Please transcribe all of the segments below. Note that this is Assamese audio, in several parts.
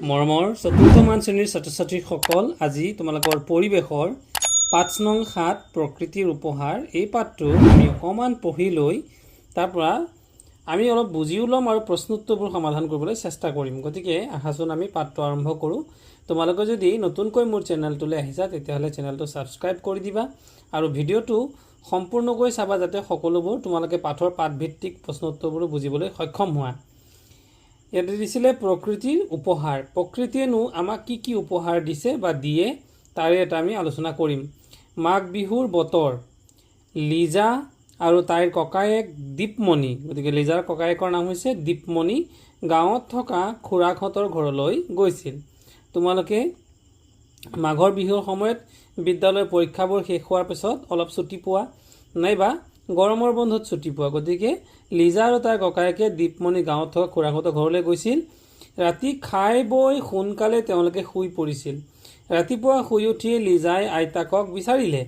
মৰমৰ চতুৰ্থমান শ্ৰেণীৰ ছাত্ৰ ছাত্ৰীসকল, আজি তোমালোকৰ পৰিৱেশৰ পাঠ নং 7 প্ৰকৃতিৰ উপহাৰ এই পাঠটো আমি অকণমান পঢ়ি লৈ তাৰ পৰা আমি অলপ বুজিও ল'ম আৰু প্ৰশ্ন উত্তৰবোৰ সমাধান কৰিবলৈ চেষ্টা কৰিম। গতিকে আহাচোন আমি পাঠটো আৰম্ভ কৰোঁ। তোমালোকে যদি নতুনকৈ মোৰ চেনেলটোলৈ আহিছা তেতিয়াহ'লে চেনেলটো ছাবস্ক্ৰাইব কৰি দিবা আৰু ভিডিঅ'টো সম্পূৰ্ণকৈ চাবা যাতে সকলোবোৰ তোমালোকে পাঠৰ পাঠভিত্তিক প্ৰশ্ন উত্তৰবোৰ বুজিবলৈ সক্ষম হোৱা। ইয়াতে দিছিলে প্ৰকৃতিৰ উপহাৰ। প্ৰকৃতিয়েনো আমাক কি উপহাৰ দিছে বা দিয়ে তাৰে এটা আমি আলোচনা কৰিম। মাঘ বিহুৰ বতৰ, লিজা আৰু তাইৰ ককায়েক দীপমণি, গতিকে লিজাৰ ককায়েকৰ নাম হৈছে দীপমণি, গাঁৱত থকা খুৰাকহঁতৰ ঘৰলৈ গৈছিল। তোমালোকে মাঘৰ বিহুৰ সময়ত বিদ্যালয়ৰ পৰীক্ষাবোৰ শেষ হোৱাৰ পিছত অলপ ছুটি পোৱা নাইবা গৰমৰ বন্ধত ছুটি পোৱা। গতিকে লিজা আৰু তাৰ ককায়েকে দীপমণি গাঁৱত থকা খুৰাকহঁতৰ ঘৰলৈ গৈছিল। ৰাতি খাই বৈ সোনকালে তেওঁলোকে শুই পৰিছিল। ৰাতিপুৱা শুই উঠিয়ে লিজাই আইতাকক বিচাৰিলে।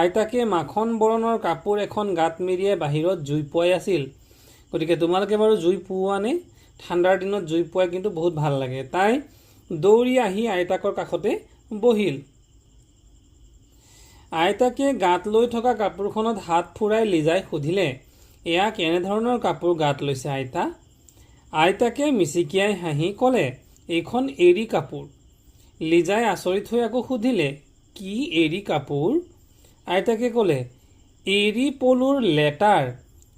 আইতাকে মাখন বৰণৰ কাপোৰ এখন গাত মেৰিয়াই বাহিৰত জুই পুৱাই আছিল। গতিকে তোমালোকে বাৰু জুই পুৱানে? ঠাণ্ডাৰ দিনত জুই পুৱাই কিন্তু বহুত ভাল লাগে। তাই দৌৰি আহি আইতাকৰ কাষতে বহিল। আইতাকে গাত লৈ থকা কাপোৰখনত হাত ফুৰাই লিজাই সুধিলে, এয়া কেনেধৰণৰ কাপোৰ গাত লৈছে আইতা? আইতাকে মিচিকিয়াই হাঁহি ক'লে, এইখন এৰী কাপোৰ। লিজাই আচৰিত হৈ আকৌ সুধিলে, কি এৰী কাপোৰ? আইতাকে ক'লে, এৰী পলুৰ লেটাৰ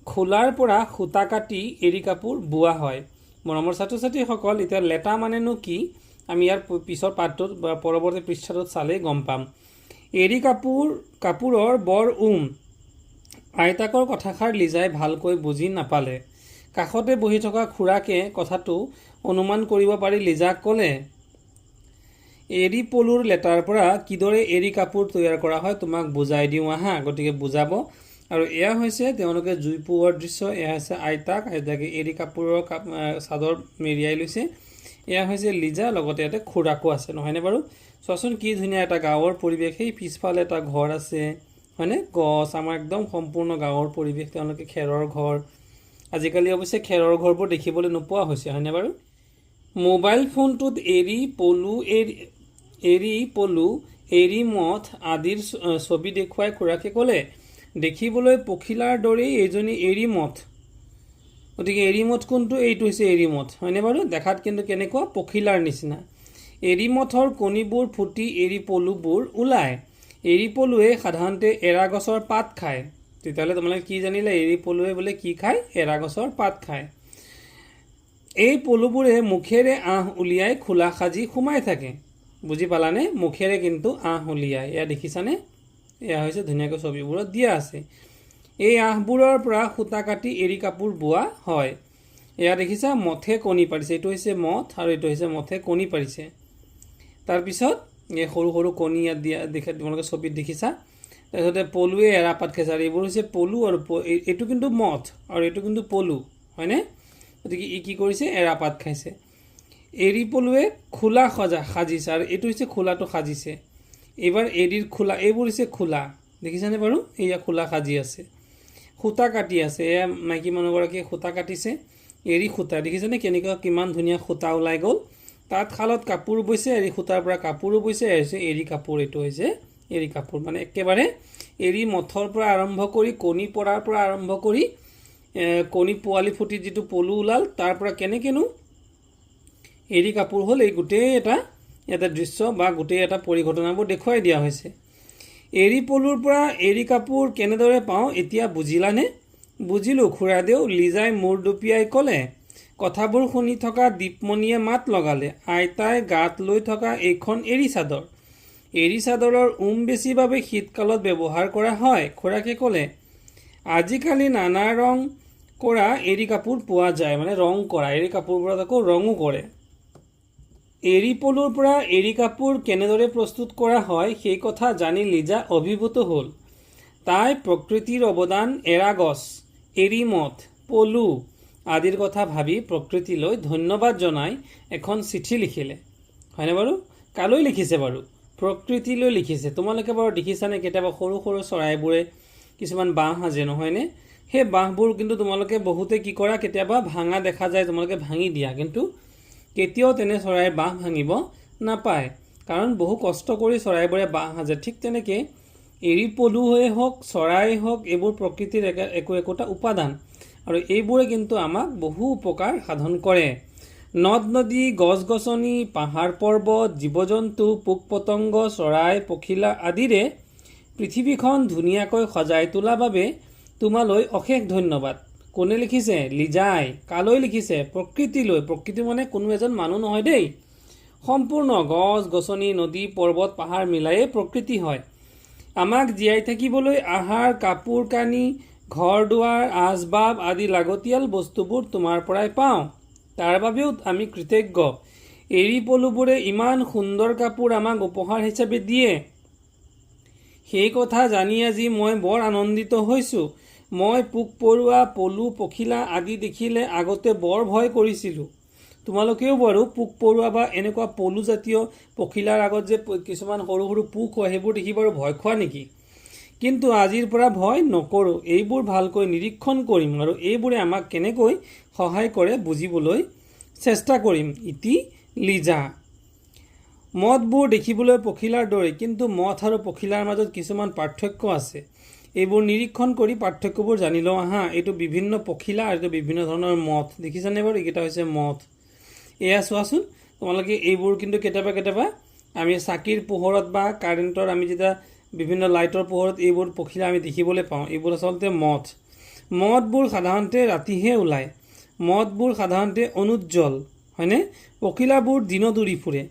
খোলাৰ পৰা সূতা কাটি এৰী কাপোৰ বোৱা হয়। মৰমৰ ছাত্ৰ ছাত্ৰীসকল, এতিয়া লেটা মানেনো কি আমি ইয়াৰ পিছৰ পাঠটোত বা পৰৱৰ্তী পৃষ্ঠাটোত চালেই গম পাম। এৰী কাপোৰৰ বৰ আইতাকৰ কথাষাৰ লিজাই ভালকৈ বুজি নাপালে। কাষতে বহি থকা খুৰাকে কথাটো অনুমান কৰিব পাৰি লিজাক ক'লে, এৰী পলুৰ লেটাৰ পৰা কিদৰে এৰী কাপোৰ তৈয়াৰ কৰা হয় তোমাক বুজাই দিওঁ আহা। গতিকে বুজাব। আৰু এয়া হৈছে তেওঁলোকে জুই পোৱাৰ দৃশ্য। এয়া হৈছে আইতাকে এৰী কাপোৰৰ চাদৰ মেৰিয়াই লৈছে। এয়া হৈছে লিজা, লগতে ইয়াতে খুৰাকো আছে, নহয়নে বাৰু? চোৱাচোন কি ধুনীয়া এটা গাঁৱৰ পৰিৱেশ। সেই পিছফালে এটা ঘৰ আছে, হয়নে? গছ, আমাৰ একদম সম্পূৰ্ণ গাঁৱৰ পৰিৱেশ। তেওঁলোকে খেৰৰ ঘৰ, আজিকালি অৱশ্যে খেৰৰ ঘৰবোৰ দেখিবলৈ নোপোৱা হৈছে, হয়নে বাৰু? মোবাইল ফোনটোত এৰী পলু, এৰী মথ আদিৰ ছবি দেখুৱাই খুৰাকে ক'লে, দেখিবলৈ পখিলাৰ দৰেই এইজনী এৰী মথ। গতিকে এৰী মথ কোনটো? এইটো হৈছে এৰী মথ, হয়নে বাৰু? দেখাত কিন্তু কেনেকুৱা? পখিলাৰ নিচিনা। এৰী মথৰ কণীবোৰ ফুটি এৰী পলুবোৰ ওলায়। এৰী পলুৱে সাধাৰণতে এৰা গছৰ পাত খায়। তেতিয়াহ'লে তোমালোকে কি জানিলে? এৰী পলুৱে বোলে কি খায়? এৰা গছৰ পাত খায়। এই পলুবোৰে মুখেৰে আঁহ উলিয়াই খোলা সাজি সোমাই থাকে। বুজি পালানে? মুখেৰে কিন্তু আঁহ উলিয়াই। এয়া দেখিছানে? এয়া হৈছে ধুনীয়াকৈ ছবিবোৰত দিয়া আছে। এই আঁহবোৰৰ পৰা সূতা কাটি এৰী কাপোৰ বোৱা হয়। এয়া দেখিছা, মথে কণী পাৰিছে। এইটো হৈছে মথ আৰু এইটো হৈছে মথে কণী পাৰিছে। তাৰপিছত এই সৰু সৰু কণী ইয়াত দিয়া তোমালোকে ছবিত দেখিছা। তাৰপিছতে পলুৱে এৰাপাত খাইছে। আৰু এইবোৰ হৈছে পলু আৰু এইটো কিন্তু মথ আৰু এইটো কিন্তু পলু, হয়নে? গতিকে ই কি কৰিছে? এৰাপাত খাইছে। এৰী পলুৱে খোলা সাজিছে আৰু এইটো হৈছে খোলাটো সাজিছে। এইবাৰ এৰীৰ খোলা, এইবোৰ হৈছে খোলা, দেখিছানে বাৰু? এয়া খোলা সাজি আছে, সূতা কাটি আছে। এয়া মাইকী মানুহগৰাকীয়ে সূতা কাটিছে, এৰী সূতা। দেখিছেনে কেনেকুৱা কিমান ধুনীয়া সূতা ওলাই গ'ল? তাঁতশালত কাপোৰ বৈছে, এৰী সূতাৰ পৰা কাপোৰো বৈছে। হৈছে এৰী কাপোৰ, এইটো হৈছে এৰী কাপোৰ। মানে একেবাৰে এৰী মথৰ পৰা আৰম্ভ কৰি কণী পৰাৰ পৰা আৰম্ভ কৰি কণী পোৱালি ফুটি যিটো পলু ওলাল তাৰ পৰা কেনেকেনো এৰী কাপোৰ হ'ল, এই গোটেই এটা দৃশ্য বা গোটেই এটা পৰিঘটনাবোৰ দেখুৱাই দিয়া হৈছে। এৰী পলুৰ পৰা এৰী কাপোৰ কেনেদৰে পাওঁ এতিয়া বুজিলানে? বুজিলোঁ খুৰাদেউ, লিজাই মূৰ দুপিয়াই ক'লে। কথাবোৰ শুনি থকা দীপমণিয়ে মাত লগালে, আইতাই গাত লৈ থকা এইখন এৰী চাদৰ। এৰী চাদৰৰ বেছি বাবে শীতকালত ব্যৱহাৰ কৰা হয়। খুৰাকে ক'লে, আজিকালি নানা ৰং কৰা এৰী কাপোৰ পোৱা যায়, মানে ৰং কৰা এৰী কাপোৰবোৰত আকৌ ৰঙো কৰে। এৰী পলুৰ পৰা এৰী কাপোৰ কেনেদৰে প্ৰস্তুত কৰা হয় সেই কথা জানি লিজা অভিভূত হ'ল। তাই প্ৰকৃতিৰ অৱদান, এৰা গছ, এৰী মথ, পলু আদিৰ কথা ভাবি প্ৰকৃতিলৈ ধন্যবাদ জনাই এখন চিঠি লিখিলে। হয়নে বাৰু? কালৈ লিখিছে বাৰু? প্ৰকৃতিলৈ লিখিছে। তোমালোকে বাৰু দেখিছানে কেতিয়াবা সৰু সৰু চৰাইবোৰে কিছুমান বাঁহ সাজে, নহয়নে? সেই বাঁহবোৰ কিন্তু তোমালোকে বহুতে কি কৰা, কেতিয়াবা ভাঙা দেখা যায়, তোমালোকে ভাঙি দিয়া। কিন্তু কেতিয়াও তেনে চৰাইৰ বাঁহ ভাঙিব নাপায়, কাৰণ বহু কষ্ট কৰি চৰাইবোৰে বাঁহ সাজে। ঠিক তেনেকৈ এৰী পলুৱেই হওক, চৰাই হওক, এইবোৰ প্ৰকৃতিৰ একোটা উপাদান, আৰু এইবোৰে কিন্তু আমাক বহু উপকাৰ সাধন কৰে। নদ নদী, গছ গছনি, পাহাৰ পৰ্বত, জীৱ জন্তু, পোক পতংগ, চৰাই পখিলা আদিৰে পৃথিৱীখন ধুনীয়াকৈ সজাই তোলাৰ বাবে তোমালৈ অশেষ ধন্যবাদ। কোনে লিখিছে? লিজাই। কালৈ লিখিছে? প্ৰকৃতিলৈ। প্ৰকৃতি মানে কোনো এজন মানুহ নহয় দেই, সম্পূৰ্ণ গছ গছনি, নদী পৰ্বত পাহাৰ মিলাইয়ে প্ৰকৃতি হয়। আমাক জীয়াই থাকিবলৈ আহাৰ, কাপোৰ কানি, ঘৰ দুৱাৰ, আচবাব আদি লাগতিয়াল বস্তুবোৰ তোমাৰ পৰাই পাওঁ, তাৰ বাবেও আমি কৃতজ্ঞ। এৰী পলুবোৰে ইমান সুন্দৰ কাপোৰ আমাক উপহাৰ হিচাপে দিয়ে, সেই কথা জানি আজি মই বৰ আনন্দিত হৈছোঁ। মই পোক পৰুৱা, পলু, পখিলা আদি দেখিলে আগতে বৰ ভয় কৰিছিলোঁ। তোমালোকেও বাৰু পোক পৰুৱা বা এনেকুৱা পলুজাতীয় পখিলাৰ আগত যে কিছুমান সৰু সৰু পোক হয়, সেইবোৰ দেখি বাৰু ভয় খোৱা নেকি? কিন্তু আজিৰ পৰা ভয় নকৰোঁ। এইবোৰ ভালকৈ নিৰীক্ষণ কৰিম আৰু এইবোৰে আমাক কেনেকৈ সহায় কৰে বুজিবলৈ চেষ্টা কৰিম। ইতি লিজা। মথবোৰ দেখিবলৈ পখিলাৰ দৰে, কিন্তু মথ আৰু পখিলাৰ মাজত কিছুমান পাৰ্থক্য আছে। এইবোৰ নিৰীক্ষণ কৰি পাৰ্থক্যবোৰ জানি লওঁ আহা। এইটো বিভিন্ন পখিলা আৰু এইটো বিভিন্ন ধৰণৰ মথ। দেখিছানে বাৰু? এইকেইটা হৈছে মথ। এয়া চোৱাচোন তোমালোকে, এইবোৰ কিন্তু কেতিয়াবা কেতিয়াবা আমি চাকিৰ পোহৰত বা কাৰেণ্টৰ আমি যেতিয়া বিভিন্ন লাইটৰ পোহৰত এইবোৰ পখিলা আমি দেখিবলৈ পাওঁ। এইবোৰ আচলতে মথ। মথবোৰ সাধাৰণতে ৰাতিহে ওলায়। মথবোৰ সাধাৰণতে অনুজ্জ্বল, হয়নে? পখিলাবোৰ দিনত উৰি ফুৰে,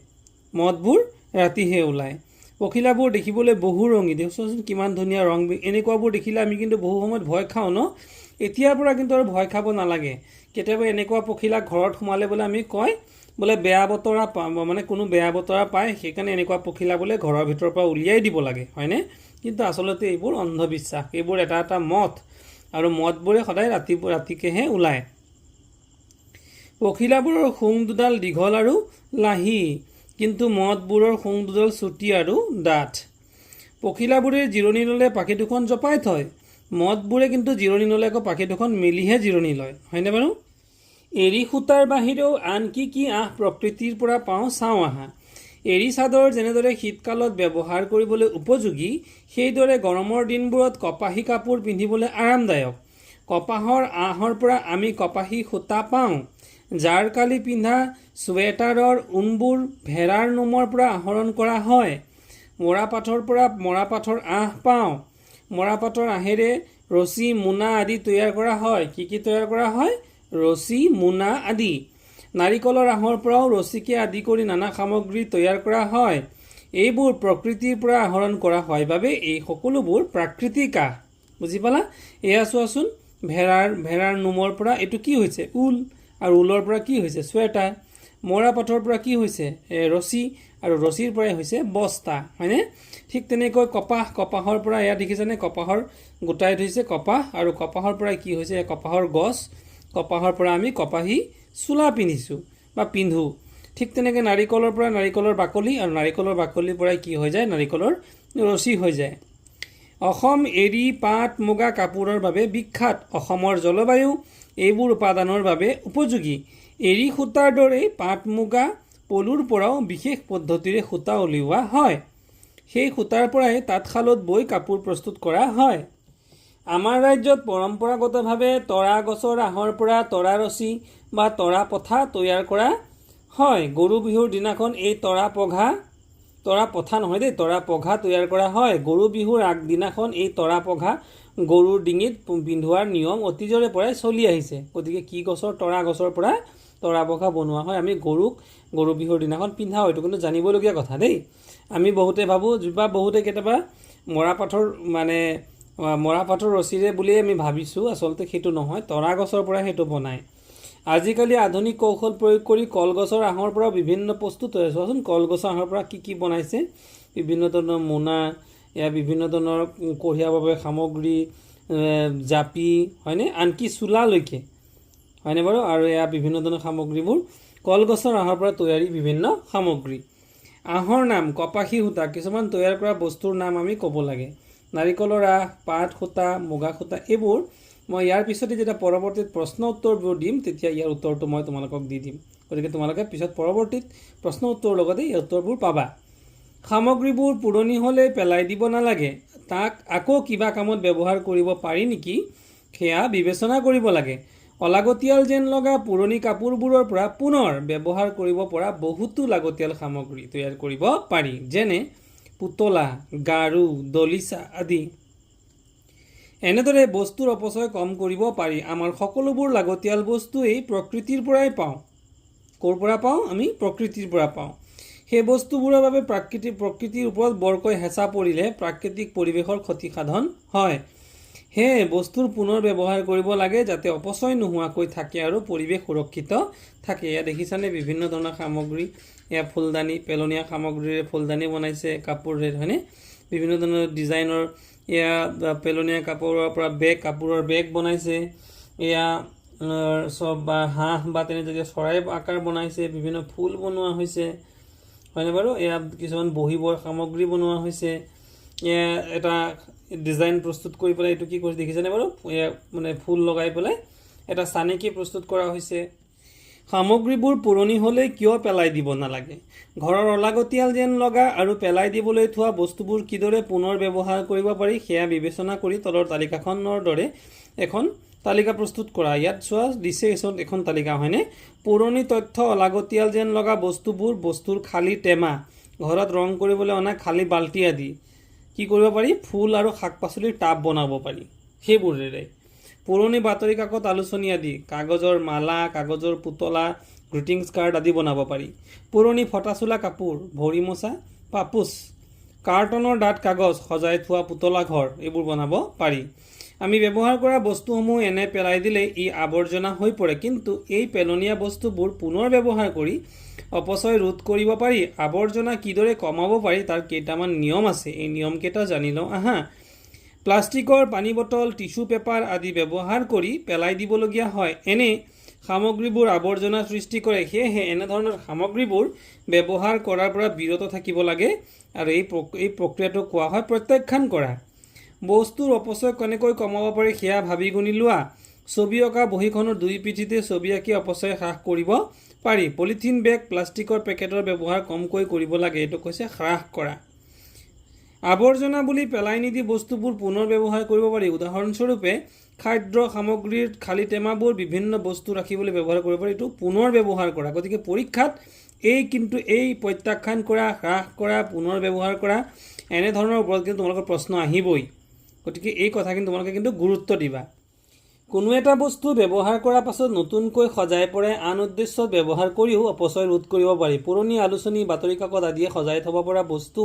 মথবোৰ ৰাতিহে ওলায়। পখিলাবোৰ দেখিবলৈ বহু ৰঙী। দেখোৱাচোন কিমান ধুনীয়া ৰং। এনেকুৱাবোৰ দেখিলে আমি কিন্তু বহু সময়ত ভয় খাওঁ ন? এতিয়াৰ পৰা কিন্তু আৰু ভয় খাব নালাগে। কেতিয়াবা এনেকুৱা পখিলা ঘৰত সোমালে বোলে আমি কয় বোলে বেয়া বতৰা মানে কোনো বেয়া বতৰা পায়, সেইকাৰণে এনেকুৱা পখিলা বোলে ঘৰৰ ভিতৰৰ পৰা উলিয়াই দিব লাগে, হয়নে? কিন্তু আচলতে এইবোৰ অন্ধবিশ্বাস। এইবোৰ এটা এটা মথ, আৰু মথবোৰে সদায় ৰাতিকেহে ওলায়। পখিলাবোৰৰ শুং দুডাল দীঘল আৰু লাহি, কিন্তু মথবোৰৰ শুং দুডাল চুটি আৰু ডাঠ। পখিলাবোৰে জিৰণি ল'লে পাখি দুখন জপাই থয়, মথবোৰে কিন্তু জিৰণি ল'লে আকৌ পাখি দুখন মেলিহে জিৰণি লয়, হয়নে বাৰু? এৰী সূতাৰ বাহিৰেও আন কি আঁহ প্ৰকৃতিৰ পৰা পাওঁ চাওঁ আহা। এৰী চাদৰ যেনেদৰে শীতকালত ব্যৱহাৰ কৰিবলৈ উপযোগী, সেইদৰে গৰমৰ দিনবোৰত কপাহী কাপোৰ পিন্ধিবলৈ আৰামদায়ক। কপাহৰ আঁহৰ পৰা আমি কপাহী সূতা পাওঁ। জাৰকালি পিন্ধা চুৱেটাৰৰ ঊণবোৰ ভেড়াৰ নোমৰ পৰা আহৰণ কৰা হয়। মৰাপাটৰ পৰা মৰাপাটৰ আঁহ পাওঁ। মৰাপাটৰ আঁহেৰে ৰছী, মোনা আদি তৈয়াৰ কৰা হয়। কি তৈয়াৰ কৰা হয়? ৰছী, মোনা আদি। নাৰিকলৰ আঁহৰ পৰাও ৰছীকে আদি কৰি নানা সামগ্ৰী তৈয়াৰ কৰা হয়। এইবোৰ প্ৰকৃতিৰ পৰা আহৰণ কৰা হয় বাবে এই সকলোবোৰ প্ৰাকৃতিক আঁহ। বুজি পালা? এয়া চোৱাচোন, ভেড়াৰ নোমৰ পৰা এইটো কি হৈছে? ঊল। আৰু ঊলৰ পৰা কি হৈছে? চুৱেটাৰ। মৰাপাটৰ পৰা কি হৈছে? ৰছী, আৰু ৰছীৰ পৰাই হৈছে বস্তা, হয়নে? ঠিক তেনেকৈ কপাহৰ পৰা এয়া দেখিছেনে? কপাহৰ গোটাই থৈছে কপাহ, আৰু কপাহৰ পৰাই কি হৈছে? কপাহৰ গছ। কপাহৰ পৰা আমি কপাহী চোলা পিন্ধিছোঁ বা পিন্ধোঁ। ঠিক তেনেকৈ নাৰিকলৰ পৰা নাৰিকলৰ বাকলি, আৰু নাৰিকলৰ বাকলিৰ পৰাই কি হৈ যায়? নাৰিকলৰ ৰছী হৈ যায়। অসম এৰী, পাট, মুগা কাপোৰৰ বাবে বিখ্যাত। অসমৰ জলবায়ু এইবোৰ উপাদানৰ বাবে উপযোগী। এৰী সূতাৰ দৰেই পাট, মুগা, পলুৰ পৰাও বিশেষ পদ্ধতিৰে সূতা উলিওৱা হয়। সেই সূতাৰ পৰাই তাঁতশালত বৈ কাপোৰ প্ৰস্তুত কৰা হয়। আমাৰ ৰাজ্যত পৰম্পৰাগতভাৱে তৰা গছৰ আঁহৰ পৰা তৰা ৰছী বা তৰা পঠা তৈয়াৰ কৰা হয়। গৰু বিহুৰ দিনাখন এই তৰা পঘা তৈয়াৰ কৰা হয়। গৰু বিহুৰ আগদিনাখন এই তৰা পঘা গৰুৰ ডিঙিত পিন্ধোৱাৰ নিয়ম অতীজৰে পৰাই চলি আহিছে। গতিকে কি গছৰ? তৰা গছৰ পৰা তৰা পঘা বনোৱা হয়। আমি গৰু বিহুৰ দিনাখন পিন্ধা হয়। এইটো কিন্তু জানিবলগীয়া কথা দেই। আমি বহুতে ভাবোঁ বা বহুতে কেতিয়াবা মৰাপাটৰ ৰছীৰে বুলিয়ে আমি ভাবিছোঁ, আচলতে সেইটো নহয়, তৰা গছৰ পৰা সেইটো বনায়। আজিকালি আধুনিক কৌশল প্ৰয়োগ কৰি কলগছৰ আঁহৰ পৰাও বিভিন্ন প্ৰস্তুত হৈ আছে। চোৱাচোন কলগছৰ আঁহৰ পৰা কি বনাইছে? বিভিন্ন ধৰণৰ মোনা, এয়া বিভিন্ন ধৰণৰ কঢ়িয়াৰ বাবে সামগ্ৰী, জাপি, হয়নে? আনকি চোলালৈকে, হয়নে বাৰু? আৰু এয়া বিভিন্ন ধৰণৰ সামগ্ৰীবোৰ কলগছৰ আঁহৰ পৰা তৈয়াৰী বিভিন্ন সামগ্ৰী। আঁহৰ নাম কপাহী সূতা। কিছুমান তৈয়াৰ কৰা বস্তুৰ নাম আমি ক'ব লাগে। নাৰিকলৰ আঁহ, পাট সূতা, মুগা সূতা, এইবোৰ মই ইয়াৰ পিছতে যেতিয়া পৰৱৰ্তী প্ৰশ্ন উত্তৰবোৰ দিম, তেতিয়া ইয়াৰ উত্তৰটো মই তোমালোকক দি দিম। গতিকে তোমালোকে পিছত পৰৱৰ্তীত প্ৰশ্ন উত্তৰৰ লগতে এই উত্তৰবোৰ পাবা। সামগ্ৰীবোৰ পুৰণি হ'লে পেলাই দিব নালাগে, তাক আকৌ কিবা কামত ব্যৱহাৰ কৰিব পাৰি নেকি সেয়া বিবেচনা কৰিব লাগে। অলাগতিয়াল যেন লগা পুৰণি কাপোৰবোৰৰ পৰা পুনৰ ব্যৱহাৰ কৰিব পৰা বহুতো লাগতিয়াল সামগ্ৰী তৈয়াৰ কৰিব পাৰি, যেনে পুতলা, গাৰু, দলিচা আদি। এনেদৰে বস্তুৰ অপচয় কম কৰিব পাৰি। আমাৰ সকলোবোৰ লাগতিয়াল বস্তুৱেই প্ৰকৃতিৰ পৰাই পাওঁ। ক'ৰ পৰা পাওঁ? আমি প্ৰকৃতিৰ পৰা পাওঁ। সেই বস্তুবোৰৰ বাবে প্ৰকৃতিৰ ওপৰত বৰকৈ হেঁচা পৰিলে প্ৰাকৃতিক পৰিৱেশৰ ক্ষতিসাধন হয়। সেয়ে বস্তুৰ পুনৰ ব্যৱহাৰ কৰিব লাগে যাতে অপচয় নোহোৱাকৈ থাকে আৰু পৰিৱেশ সুৰক্ষিত থাকে। এয়া দেখিছানে বিভিন্ন ধৰণৰ সামগ্ৰী, এয়া ফুলদানি, পেলনীয়া সামগ্ৰীৰে ফুলদানি বনাইছে, কাপোৰেৰে, হয়নে? বিভিন্ন ধৰণৰ ডিজাইনৰ এয়া পেলনীয়া কাপোৰৰ পৰা কাপোৰৰ বেগ বনাইছে। এয়া চব বা হাঁহ বা তেনেদৰে চৰাই আকাৰ বনাইছে, বিভিন্ন ফুল বনোৱা হৈছে, হয়নে বাৰু? এয়া কিছুমান বহিবৰ সামগ্ৰী বনোৱা হৈছে। এয়া এটা ডিজাইন প্ৰস্তুত কৰি পেলাই এইটো কি কৰিছে দেখিছেনে বাৰু? এয়া মানে ফুল লগাই পেলাই এটা চানেকি প্ৰস্তুত কৰা হৈছে। সামগ্ৰীবোৰ পুৰণি হ'লে কিয় পেলাই দিব নালাগে? ঘৰৰ অলাগতিয়াল যেন লগা আৰু পেলাই দিবলৈ থোৱা বস্তুবোৰ কিদৰে পুনৰ ব্যৱহাৰ কৰিব পাৰি সেয়া বিবেচনা কৰি তলৰ তালিকাখনৰ দৰে এখন তালিকা প্ৰস্তুত কৰা। ইয়াত চোৱা দিছে এখন তালিকা, হয়নে? পুৰণি তথ্য: অলাগতিয়াল যেন লগা বস্তুৰ খালী টেমা, ঘৰত ৰং কৰিবলৈ অনা খালী বাল্টি আদি। কি কৰিব পাৰি? ফুল আৰু শাক পাচলিৰ টাব বনাব পাৰি সেইবোৰেৰে। পুৰণি বাতৰি কাকত, আলোচনী আদি, কাগজৰ মালা, কাগজৰ পুতলা, গ্ৰিটিংছ কাৰ্ড আদি বনাব পাৰি। পুৰণি ফটা চোলা কাপোৰ, ভৰি মোচা পাপোচ, কাৰ্টনৰ ডাঠ কাগজ, সজাই থোৱা পুতলা ঘৰ এইবোৰ বনাব পাৰি। আমি ব্যৱহাৰ কৰা বস্তুসমূহ এনে পেলাই দিলে ই আৱৰ্জনা হৈ পৰে, কিন্তু এই পেলনীয়া বস্তুবোৰ পুনৰ ব্যৱহাৰ কৰি অপচয় ৰোধ কৰিব পাৰি। আৱৰ্জনা কিদৰে কমাব পাৰি তাৰ কেইটামান নিয়ম আছে, এই নিয়মকেইটা জানি লওঁ আহা। প্লাষ্টিকৰ পানী বটল, টিস্যু পেপাৰ আদি ব্যৱহাৰ কৰি পেলাই দিবলগীয়া হয়। এনে সামগ্ৰীবোৰ আৱৰ্জনা সৃষ্টি কৰে, সেয়েহে এনেধৰণৰ সামগ্ৰীবোৰ ব্যৱহাৰ কৰাৰ পৰা বিৰত থাকিব লাগে আৰু এই প্ৰক্ৰিয়াটোক কোৱা হয় প্ৰত্যাখ্যান কৰা। বস্তুৰ অপচয় কেনেকৈ কমাব পাৰি সেয়া ভাবি গুণি লোৱা। ছবি অঁকা বহীখনৰ দুই পিঠিতে ছবি আঁকি অপচয় হ্ৰাস কৰিব পাৰি। পলিথিন বেগ, প্লাষ্টিকৰ পেকেটৰ ব্যৱহাৰ কমকৈ কৰিব লাগে, এইটো কৈছে হ্ৰাস কৰা। আৱৰ্জনা বুলি পেলাই নিদি বস্তুবোৰ পুনৰ ব্যৱহাৰ কৰিব পাৰি। উদাহৰণস্বৰূপে খাদ্য সামগ্ৰীৰ খালী টেমাবোৰ বিভিন্ন বস্তু ৰাখিবলৈ ব্যৱহাৰ কৰিব পাৰি, এইটো পুনৰ ব্যৱহাৰ কৰা। গতিকে পৰীক্ষাত এই প্ৰত্যাখ্যান কৰা, হ্ৰাস কৰা, পুনৰ ব্যৱহাৰ কৰা এনেধৰণৰ ওপৰত কিন্তু তোমালোকৰ প্ৰশ্ন আহিবই। গতিকে এই কথাখিনি তোমালোকে কিন্তু গুৰুত্ব দিবা। কোনো এটা বস্তু ব্যৱহাৰ কৰাৰ পাছত নতুনকৈ সজাই পৰাই আন উদ্দেশ্যত ব্যৱহাৰ কৰিও অপচয় ৰোধ কৰিব পাৰি। পুৰণি আলোচনী, বাতৰি কাকত আদিয়ে সজাই থব পৰা বস্তু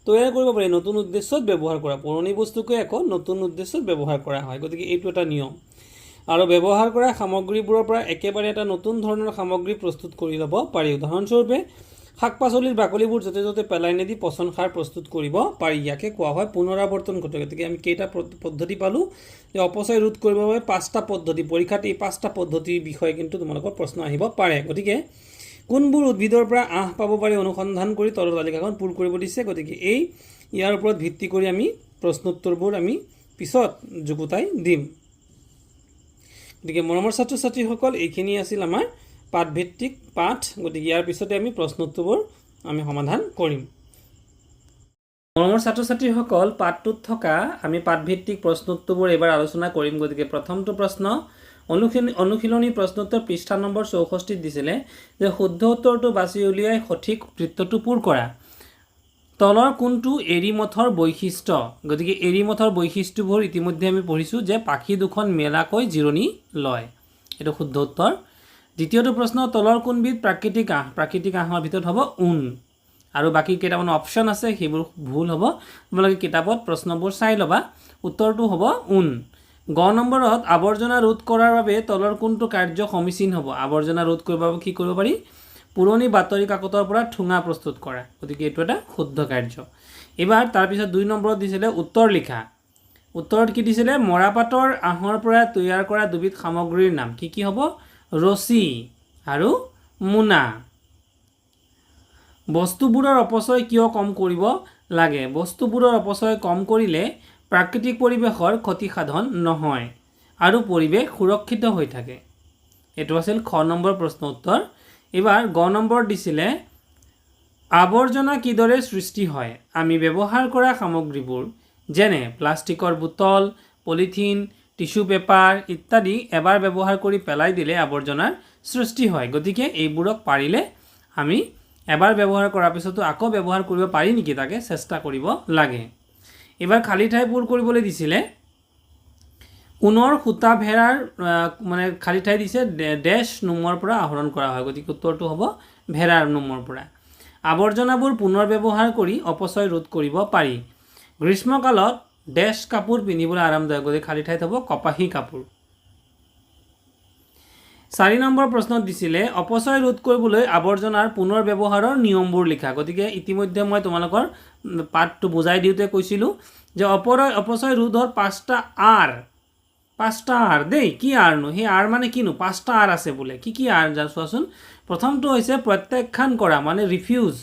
তৈয়াৰ কৰিব পাৰি, নতুন উদ্দেশ্যত ব্যৱহাৰ কৰা। পুৰণি বস্তুকে আকৌ নতুন উদ্দেশ্যত ব্যৱহাৰ কৰা হয়। গতিকে এইটো এটা নিয়ম। আৰু ব্যৱহাৰ কৰা সামগ্ৰীবোৰৰ পৰা একেবাৰে এটা নতুন ধৰণৰ সামগ্ৰী প্ৰস্তুত কৰি ল'ব পাৰি। উদাহৰণস্বৰূপে শাক পাচলিৰ বাকলিবোৰ য'তে ত'তে পেলাই নিদি পচন সাৰ প্ৰস্তুত কৰিব পাৰি। ইয়াকে কোৱা হয় পুনৰাৱৰ্তন ঘটে। গতিকে আমি কেইটা পদ্ধতি পালোঁ যে অপচয় ৰোধ কৰিবৰ বাবে 5টা পদ্ধতি। পৰীক্ষাত এই 5টা পদ্ধতিৰ বিষয়ে কিন্তু তোমালোকৰ প্ৰশ্ন আহিব পাৰে। গতিকে কোনবোৰ উদ্ভিদৰ পৰা আঁহ পাব পাৰি অনুসন্ধান কৰি তলৰ তালিকাখন পূৰ কৰিব দিছে। গতিকে ইয়াৰ ওপৰত ভিত্তি কৰি আমি প্ৰশ্নোত্তৰবোৰ আমি পিছত যুগুতাই দিম। গতিকে মৰমৰ ছাত্ৰ ছাত্ৰীসকল, এইখিনি আছিল আমাৰ পাঠভিত্তিক পাঠ। গতিকে ইয়াৰ পিছতে আমি প্ৰশ্নোত্তৰবোৰ আমি সমাধান কৰিম। মৰমৰ ছাত্ৰ ছাত্ৰীসকল, পাঠটোত থকা আমি পাঠভিত্তিক প্ৰশ্নোত্তৰবোৰ এবাৰ আলোচনা কৰিম। গতিকে প্ৰথমটো প্ৰশ্ন অনুশীলনী প্ৰশ্নোত্তৰ পৃষ্ঠা নম্বৰ 64 দিছিলে যে শুদ্ধ উত্তৰটো বাছি উলিয়াই সঠিক বৃত্তটো পূৰ কৰা। তলৰ কোনটো এৰীমঠৰ বৈশিষ্ট্য? গতিকে এৰীমঠৰ বৈশিষ্ট্যবোৰ ইতিমধ্যে আমি পঢ়িছোঁ যে পাখি দুখন মেলাকৈ জিৰণি লয়, এইটো শুদ্ধ উত্তৰ। দ্বিতীয়টো প্ৰশ্ন, তলৰ কোনবিধ প্ৰাকৃতিক আঁহ? প্ৰাকৃতিক আঁহৰ ভিতৰত হ'ব ঊণ। আৰু বাকী কেইটামান অপশ্যন আছে, সেইবোৰ ভুল হ'ব। তোমালোকে কিতাপত প্ৰশ্নবোৰ চাই ল'বা। উত্তৰটো হ'ব ঊণ। গ নম্বৰত, আৱৰ্জনা ৰোধ কৰাৰ বাবে তলৰ কোনটো কাৰ্য সমীচীন হ'ব? আৱৰ্জনা ৰোধ কৰিবৰ বাবে কি কৰিব পাৰি? পুৰণি বাতৰি কাকতৰ পৰা ঠোঙা প্ৰস্তুত কৰা। গতিকে এইটো এটা শুদ্ধ কাৰ্য। এবাৰ তাৰপিছত 2 নম্বৰত দিছিলে উত্তৰ লিখা। উত্তৰত কি দিছিলে? মৰাপাটৰ আঁহৰ পৰা তৈয়াৰ কৰা দুবিধ সামগ্ৰীৰ নাম। কি হ'ব? ৰছী আৰু মোনা। বস্তুবোৰৰ অপচয় কিয় কম কৰিব লাগে? বস্তুবোৰৰ অপচয় কম কৰিলে প্ৰাকৃতিক পৰিৱেশৰ ক্ষতিসাধন নহয় আৰু পৰিৱেশ সুৰক্ষিত হৈ থাকে। এইটো আছিল খ নম্বৰ প্ৰশ্ন উত্তৰ। এবাৰ গ নম্বৰ দিছিলে আৱৰ্জনা কিদৰে সৃষ্টি হয় আমি ব্যৱহাৰ কৰা সামগ্ৰীবোৰ যেনে প্লাষ্টিকৰ বোতল পলিথিন টিস্যু পেপাৰ ইত্যাদি এবাৰ ব্যৱহাৰ কৰি পেলাই দিলে আৱৰ্জনাৰ সৃষ্টি হয় গতিকে এইবোৰক পাৰিলে আমি এবাৰ ব্যৱহাৰ কৰাৰ পিছতো আকৌ ব্যৱহাৰ কৰিব পাৰি নেকি তাকে চেষ্টা কৰিব লাগে এবাৰ খালি ঠাই পূৰ কৰিবলৈ দিছিলে ঊণৰ সূতা ভেড়াৰ মানে খালি ঠাই দিছে ডেশ নোমৰ পৰা আহৰণ কৰা হয় গতিকে উত্তৰটো হ'ব ভেড়াৰ নোমৰ পৰা আৱৰ্জনাবোৰ পুনৰ ব্যৱহাৰ কৰি অপচয় ৰোধ কৰিব পাৰি গ্ৰীষ্মকালত ডেশ কাপোৰ পিন্ধিবলৈ আৰামদায়ক গতিকে খালি ঠাইত হ'ব কপাহী কাপোৰ 4 নম্বৰ প্ৰশ্নত দিছিলে অপচয় ৰোধ কৰিবলৈ আৱৰ্জনাৰ পুনৰ ব্যৱহাৰৰ নিয়মবোৰ লিখা গতিকে ইতিমধ্যে মই তোমালোকৰ পাঠটো বুজাই দিওঁতে কৈছিলোঁ যে অপচয় ৰোধৰ 5টা আৰ দেই কি আৰনো সেই আৰ মানে কিনো 5টা আৰ আছে বোলে কি আৰ চোৱাচোন প্ৰথমটো হৈছে প্ৰত্যাখ্যান কৰা মানে ৰিফিউজ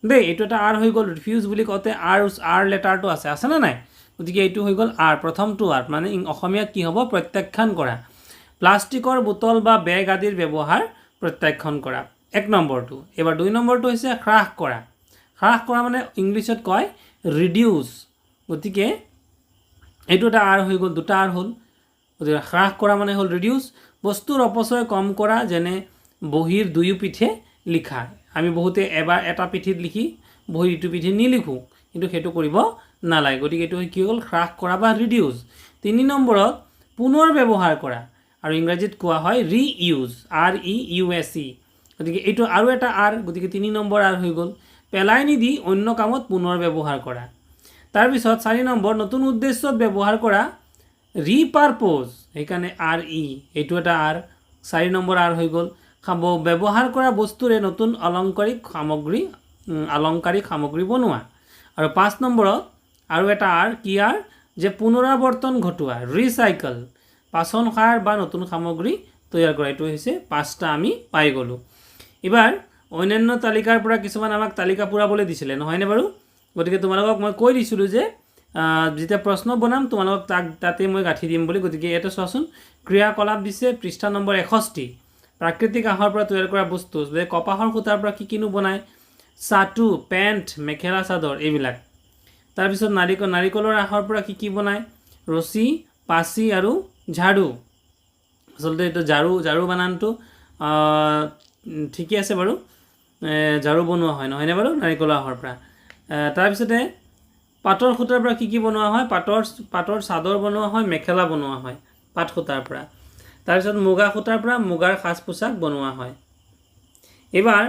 দেই এইটো এটা আৰ হৈ গ'ল ৰিফিউজ বুলি কওঁতে আৰ লেটাৰটো আছে না নাই গতিকে এইটো হৈ গ'ল আৰ প্ৰথমটো আৰ মানে অসমীয়াত কি হ'ব প্ৰত্যাখ্যান কৰা প্লাষ্টিকৰ বোতল বা বেগ আদিৰ ব্যৱহাৰ প্ৰত্যাখ্যান কৰা 1 নম্বৰটো এবাৰ 2 নম্বৰটো হৈছে হ্ৰাস কৰা মানে ইংলিছত কয় ৰিডিউস গতিকে এইটো এটা আৰ হৈ গ'ল দুটা আৰ হ'ল গতিকে হ্ৰাস কৰা মানে হ'ল ৰিডিউস বস্তুৰ অপচয় কম কৰা যেনে বহিৰ দুয়ো পিঠে লিখা আমি বহুতে এবাৰ এটা পিঠিত লিখি বহিৰ ইটো পিঠিত নিলিখোঁ কিন্তু সেইটো কৰিব নালাগে গতিকে এইটো কি হ'ল হ্ৰাস কৰা বা ৰিডিউস 3 নম্বৰত পুনৰ ব্যৱহাৰ কৰা আৰু ইংৰাজীত কোৱা হয় ৰিইউজ REUSE গতিকে এইটো আৰু এটা আৰ গতিকে 3 নম্বৰ আৰ হৈ গ'ল পেলাই নিদি অন্য কামত পুনৰ ব্যৱহাৰ কৰা তাৰপিছত 4 নম্বৰ নতুন উদ্দেশ্যত ব্যৱহাৰ কৰা ৰিপাৰপ'জ সেইকাৰণে RE এইটো এটা আৰ 4 নম্বৰ আৰ হৈ গ'ল ব্যৱহাৰ কৰা বস্তুৰে নতুন অলংকাৰিক সামগ্ৰী বনোৱা আৰু 5 নম্বৰত আৰু এটা আৰ কি আৰ যে পুনৰাৱৰ্তন ঘটোৱা ৰিচাইকেল পাচন সাৰ বা নতুন সামগ্ৰী তৈয়াৰ কৰা এইটো হৈছে 5টা আমি পাই গ'লোঁ এবাৰ অন্যান্য তালিকাৰ পৰা কিছুমান আমাক তালিকা পুৰাবলৈ দিছিলে নহয়নে বাৰু গতিকে তোমালোকক মই কৈ দিছিলোঁ যে যেতিয়া প্ৰশ্ন বনাম তোমালোকক তাতে মই গাঁঠি দিম বুলি গতিকে এটা চোৱাচোন ক্ৰিয়াকলাপ দিছে পৃষ্ঠা নম্বৰ 61 প্ৰাকৃতিক আহৰ পৰা তৈয়াৰ কৰা বস্তু যে কপাহৰ সূতাৰ পৰা কিনো বনায় চাটু পেণ্ট মেখেলা চাদৰ এইবিলাক তাৰপিছত নাৰিকলৰ আহৰ পৰা কি বনায় ৰছী পাচি আৰু ঝাড়ু আচলতে এইটো ঝাড়ু বানানটো ঠিকই আছে বাৰু ঝাড়ু বনোৱা হয় নহয়নে বাৰু নাৰিকলৰ আহৰ পৰা তাৰপিছতে পাটৰ সূতাৰ পৰা কি বনোৱা হয় পাটৰ চাদৰ বনোৱা হয় মেখেলা বনোৱা হয় পাট সূতাৰ পৰা তাৰপিছত মুগা সূতাৰ পৰা মুগাৰ সাজ পোছাক বনোৱা হয় এবাৰ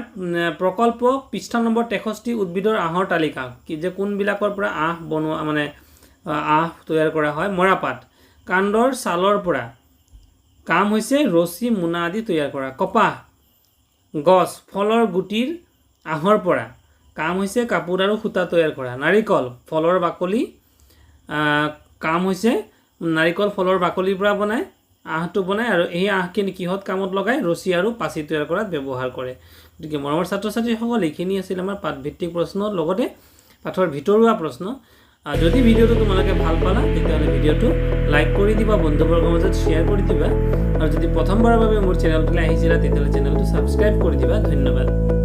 প্ৰকল্প পৃষ্ঠা নম্বৰ 63 উদ্ভিদৰ আহৰ তালিকা কি যে কোনবিলাকৰ পৰা আহ বনোৱা মানে আহ তৈয়াৰ কৰা হয় মৰাপাট কাণ্ডৰ ছালৰ পৰা কাম হৈছে ৰছী মোনা আদি তৈয়াৰ কৰা কপাহ গছ ফলৰ গুটিৰ আহৰ পৰা কাম হৈছে কাপোৰ আৰু সূতা তৈয়াৰ কৰা নাৰিকল ফলৰ বাকলি কাম হৈছে নাৰিকল ফলৰ বাকলিৰ পৰা বনায় আহটো বনায় আৰু এই আহখিনি কিহত কামত লগায় ৰছী আৰু পাচি তৈয়াৰ কৰাত ব্যৱহাৰ কৰে গতিকে মৰমৰ ছাত্ৰ ছাত্ৰীসকল এইখিনি আছিল আমাৰ পাঠভিত্তিক প্ৰশ্নৰ লগতে পাঠৰ ভিতৰুৱা প্ৰশ্ন যদি ভিডিঅ'টো তোমালোকে ভাল পালা তেতিয়াহ'লে ভিডিঅ'টো লাইক কৰি দিবা বন্ধুবৰ্গৰ মাজত শ্বেয়াৰ কৰি দিবা আৰু যদি প্ৰথমবাৰৰ বাবে মোৰ চেনেলটোলৈ আহিছিলা তেতিয়াহ'লে চেনেলটো ছাবস্ক্ৰাইব কৰি দিবা ধন্যবাদ